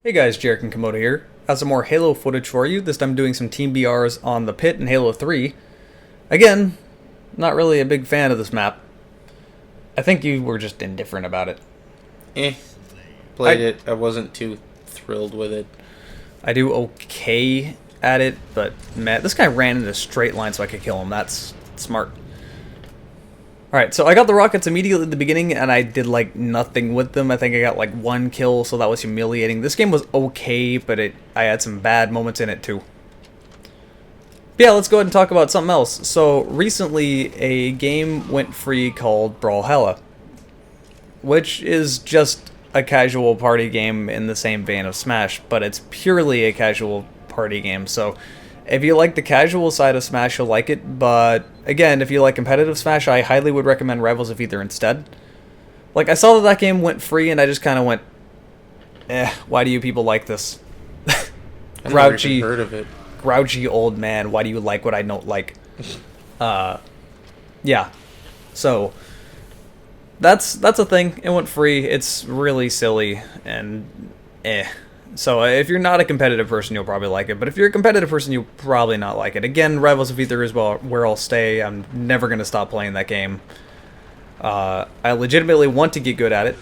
Hey guys, Jarek and Komodo here. Got some more Halo footage for you. This time doing some Team BRs on the Pit in Halo 3. Again, not really a big fan of this map. I think you were just indifferent about it. Played it. I wasn't too thrilled with it. I do okay at it, but man, this guy ran in a straight line so I could kill him. That's smart. Alright, so I got the rockets immediately at the beginning, and I did, like, nothing with them. I think I got, like, one kill, so that was humiliating. This game was okay, but I had some bad moments in it, too. But yeah, let's go ahead and talk about something else. So, recently, a game went free called Brawlhalla, which is just a casual party game in the same vein of Smash, but it's purely a casual party game, so if you like the casual side of Smash, you'll like it, but again, if you like competitive Smash, I highly would recommend Rivals of Aether instead. Like, I saw that game went free, and I just kind of went, why do you people like this? I've never even heard of it. Grouchy old man, why do you like what I don't like? Yeah. So, that's a thing. It went free. It's really silly, and So if you're not a competitive person, you'll probably like it. But if you're a competitive person, you'll probably not like it. Again, Rivals of Aether is where I'll stay. I'm never going to stop playing that game. I legitimately want to get good at it.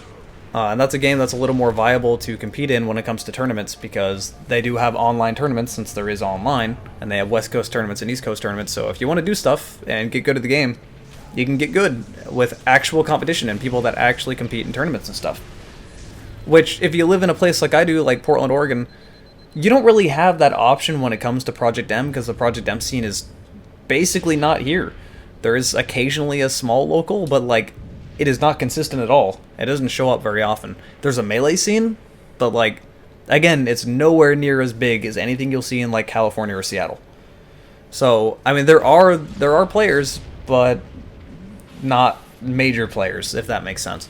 And that's a game that's a little more viable to compete in when it comes to tournaments, because they do have online tournaments, since there is online. And they have West Coast tournaments and East Coast tournaments. So if you want to do stuff and get good at the game, you can get good with actual competition and people that actually compete in tournaments and stuff. Which, if you live in a place like I do, like Portland, Oregon, you don't really have that option when it comes to Project M, because the Project M scene is basically not here. There is occasionally a small local, but, like, it is not consistent at all. It doesn't show up very often. There's a Melee scene, but, like, again, it's nowhere near as big as anything you'll see in, like, California or Seattle. So, I mean, there are players, but not major players, if that makes sense.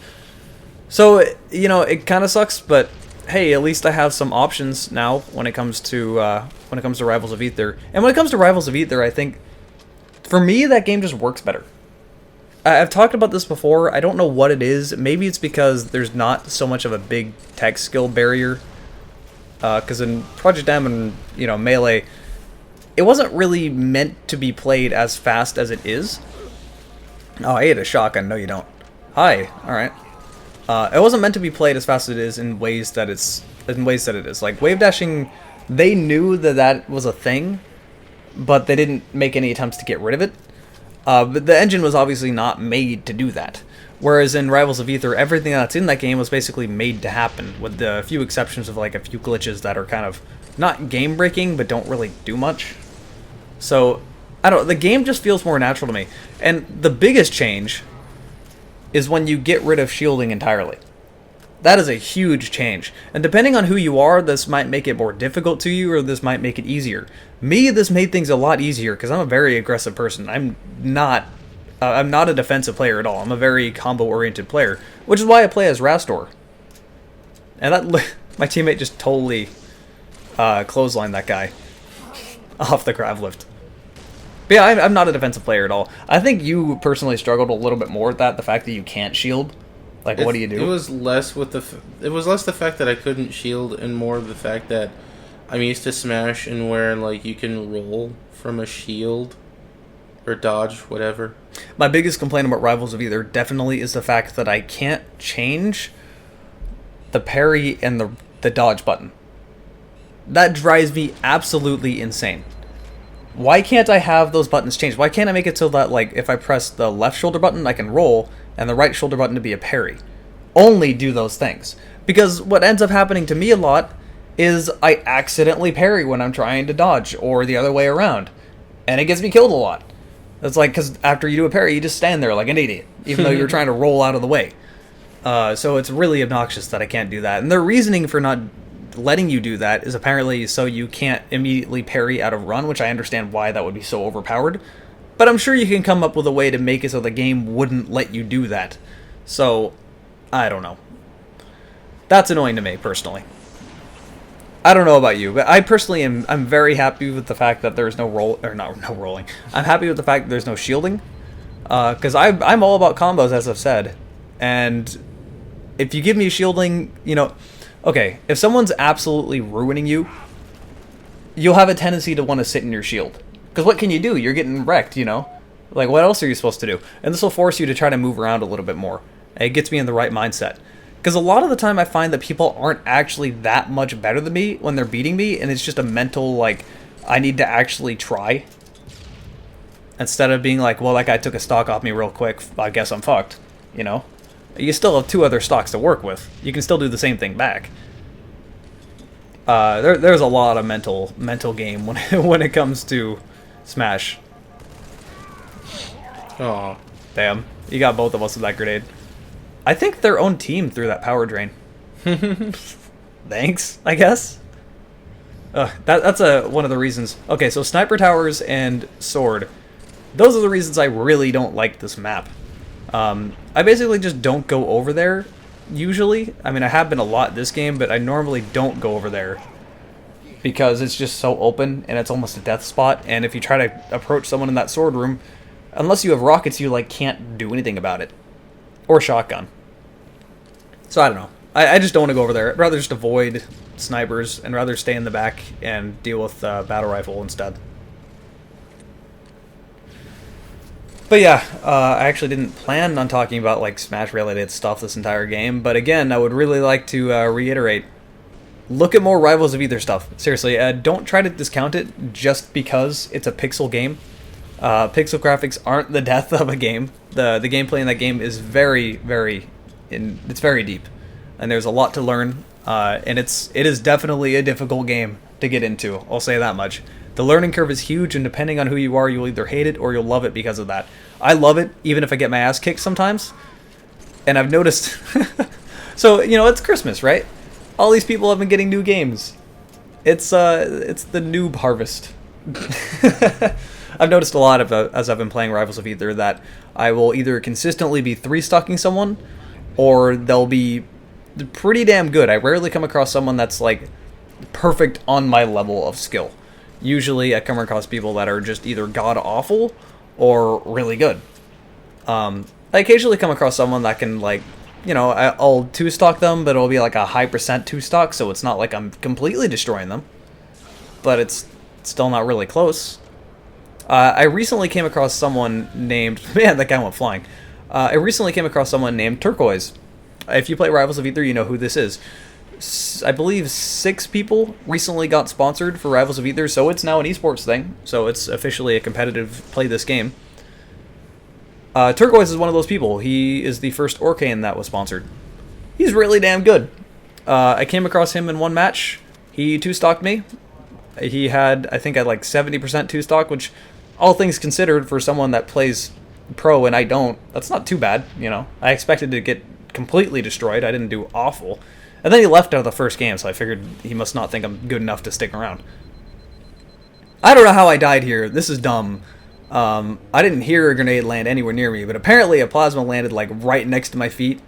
So, you know, it kind of sucks, but hey, at least I have some options now when it comes to Rivals of Aether. And when it comes to Rivals of Aether, I think for me that game just works better. I've talked about this before. I don't know what it is. Maybe it's because there's not so much of a big tech skill barrier. Because in Project M and Melee, it wasn't really meant to be played as fast as it is. Oh, I ate a shotgun. No, you don't. Hi. All right. It wasn't meant to be played as fast as it is in ways that it is. Like, wave dashing, they knew that was a thing, but they didn't make any attempts to get rid of it. But the engine was obviously not made to do that. Whereas in Rivals of Aether, everything that's in that game was basically made to happen, with the few exceptions of, like, a few glitches that are kind of not game-breaking, but don't really do much. So, I don't know, the game just feels more natural to me. And the biggest change is when you get rid of shielding entirely. That is a huge change. And depending on who you are, this might make it more difficult to you, or this might make it easier. Me, this made things a lot easier, because I'm a very aggressive person. I'm not a defensive player at all. I'm a very combo-oriented player, which is why I play as Rastor. And that my teammate just totally clotheslined that guy off the grav lift. But yeah, I'm not a defensive player at all. I think you personally struggled a little bit more with that, the fact that you can't shield. Like, what do you do? It was less the fact that I couldn't shield, and more of the fact that I'm used to Smash and where, like, you can roll from a shield or dodge, whatever. My biggest complaint about Rivals of Aether definitely is the fact that I can't change the parry and the dodge button. That drives me absolutely insane. Why can't I have those buttons changed? Why can't I make it so that, like, if I press the left shoulder button, I can roll, and the right shoulder button to be a parry? Only do those things. Because what ends up happening to me a lot is I accidentally parry when I'm trying to dodge, or the other way around. And it gets me killed a lot. It's like, because after you do a parry, you just stand there like an idiot, even though you're trying to roll out of the way. So it's really obnoxious that I can't do that. And their reasoning for not letting you do that is apparently so you can't immediately parry out of run, which I understand why that would be so overpowered. But I'm sure you can come up with a way to make it so the game wouldn't let you do that. So, I don't know. That's annoying to me, personally. I don't know about you, but I personally I'm very happy with the fact that there's no no rolling. I'm happy with the fact that there's no shielding. Because I'm all about combos, as I've said. And if you give me shielding, Okay, if someone's absolutely ruining you, you'll have a tendency to want to sit in your shield. Because what can you do? You're getting wrecked, you know? Like, what else are you supposed to do? And this will force you to try to move around a little bit more. It gets me in the right mindset. Because a lot of the time I find that people aren't actually that much better than me when they're beating me, and it's just a mental, like, I need to actually try. Instead of being like, well, that guy took a stock off me real quick, I guess I'm fucked, you know? You still have 2 other stocks to work with. You can still do the same thing back. There's a lot of mental game when it comes to Smash. Aw. Damn, you got both of us with that grenade. I think their own team threw that power drain. Thanks, I guess. That's one of the reasons. Okay, so sniper towers and sword. Those are the reasons I really don't like this map. I basically just don't go over there, usually. I mean, I have been a lot this game, but I normally don't go over there. Because it's just so open, and it's almost a death spot, and if you try to approach someone in that sword room, unless you have rockets, you, like, can't do anything about it. Or shotgun. So, I don't know. I just don't want to go over there. I'd rather just avoid snipers, and rather stay in the back and deal with battle rifle instead. But yeah, I actually didn't plan on talking about, like, Smash-related stuff this entire game, but again, I would really like to reiterate, look at more Rivals of Aether stuff. Seriously, don't try to discount it just because it's a pixel game. Pixel graphics aren't the death of a game. The gameplay in that game is very deep, and there's a lot to learn. And it is definitely a difficult game to get into. I'll say that much. The learning curve is huge, and depending on who you are, you'll either hate it or you'll love it because of that. I love it, even if I get my ass kicked sometimes. And I've noticed... So, you know, it's Christmas, right? All these people have been getting new games. It's the noob harvest. I've noticed a lot of as I've been playing Rivals of Aether that I will either consistently be 3-stocking someone, or they'll be pretty damn good. I rarely come across someone that's like perfect on my level of skill. Usually I come across people that are just either god-awful or really good. I occasionally come across someone that can, like, you know, I'll 2-stock them, but it'll be like a high percent 2-stock, so it's not like I'm completely destroying them. But it's still not really close. I recently came across someone named... Man, that guy went flying. I recently came across someone named Turquoise. If you play Rivals of Aether, you know who this is. I believe 6 people recently got sponsored for Rivals of Aether, so it's now an esports thing. So it's officially a competitive play this game. Turquoise is one of those people. He is the first Orcane that was sponsored. He's really damn good. I came across him in one match. He 2-stocked me. He had, I think, like 70% 2-stock, which, all things considered, for someone that plays pro and I don't, that's not too bad, you know. I expected to get completely destroyed. I didn't do awful. And then he left out of the first game, so I figured he must not think I'm good enough to stick around. I don't know how I died here. This is dumb. I didn't hear a grenade land anywhere near me, but apparently a plasma landed, like, right next to my feet.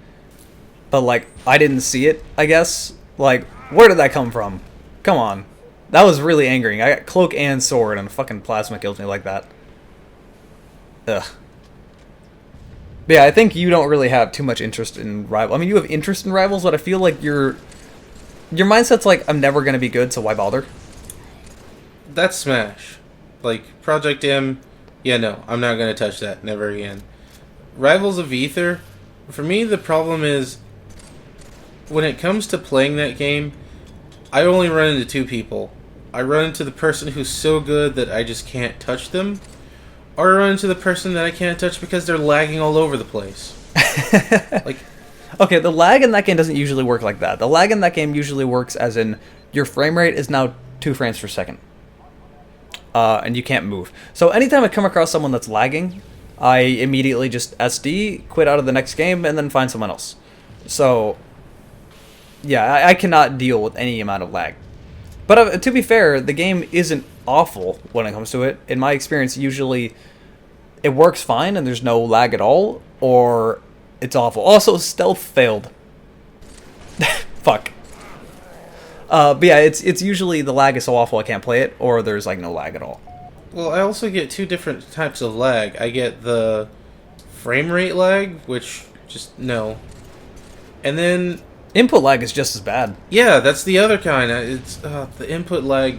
But, like, I didn't see it, I guess. Like, where did that come from? Come on. That was really angering. I got cloak and sword, and fucking plasma killed me like that. Ugh. But yeah, I think you don't really have too much interest in Rivals. I mean, you have interest in Rivals, but I feel like your mindset's like, I'm never going to be good, so why bother? That's Smash. Like, Project M, yeah, no, I'm not going to touch that. Never again. Rivals of Aether, for me, the problem is, when it comes to playing that game, I only run into 2 people. I run into the person who's so good that I just can't touch them, or I run into the person that I can't touch because they're lagging all over the place. Like, okay, the lag in that game doesn't usually work like that. The lag in that game usually works as in your frame rate is now 2 frames per second. And you can't move. So anytime I come across someone that's lagging, I immediately just SD, quit out of the next game, and then find someone else. So, yeah, I cannot deal with any amount of lag. But to be fair, the game isn't awful when it comes to it. In my experience, usually it works fine and there's no lag at all, or it's awful. Also, stealth failed. Fuck. But yeah, it's usually the lag is so awful I can't play it, or there's like no lag at all. well, I also get 2 different types of lag. I get the frame rate lag, which just no. And then Input lag is just as bad. Yeah, that's the other kind. It's the input lag.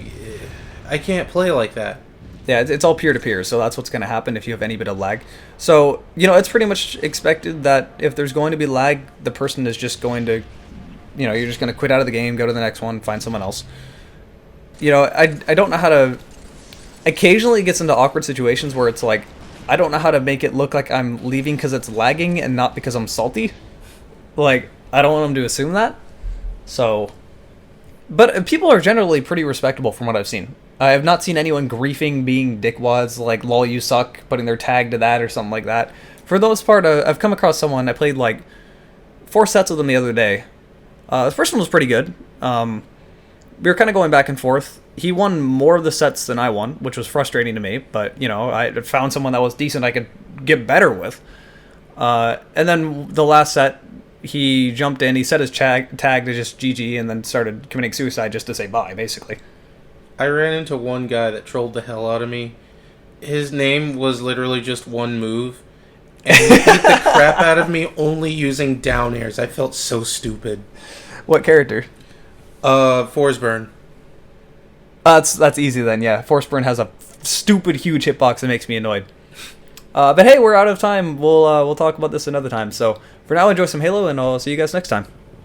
I can't play like that. Yeah, it's all peer-to-peer, so that's what's going to happen if you have any bit of lag. So, it's pretty much expected that if there's going to be lag, the person is just going to, you're just going to quit out of the game, go to the next one, find someone else. I don't know how to... Occasionally it gets into awkward situations where it's like, I don't know how to make it look like I'm leaving because it's lagging and not because I'm salty. Like, I don't want them to assume that. So... But people are generally pretty respectable from what I've seen. I have not seen anyone griefing, being dickwads, like, lol, you suck, putting their tag to that or something like that. For the most part, I've come across someone, I played, 4 sets with them the other day. The first one was pretty good. We were kind of going back and forth. He won more of the sets than I won, which was frustrating to me, but, I found someone that was decent I could get better with. And then the last set, he jumped in, he set his tag to just GG, and then started committing suicide just to say bye, basically. I ran into one guy that trolled the hell out of me. His name was literally just one move, and he beat the crap out of me only using down airs. I felt so stupid. What character? Forsburn. That's easy then, yeah. Forsburn has a stupid huge hitbox that makes me annoyed. But hey, we're out of time. We'll talk about this another time. So for now, enjoy some Halo, and I'll see you guys next time.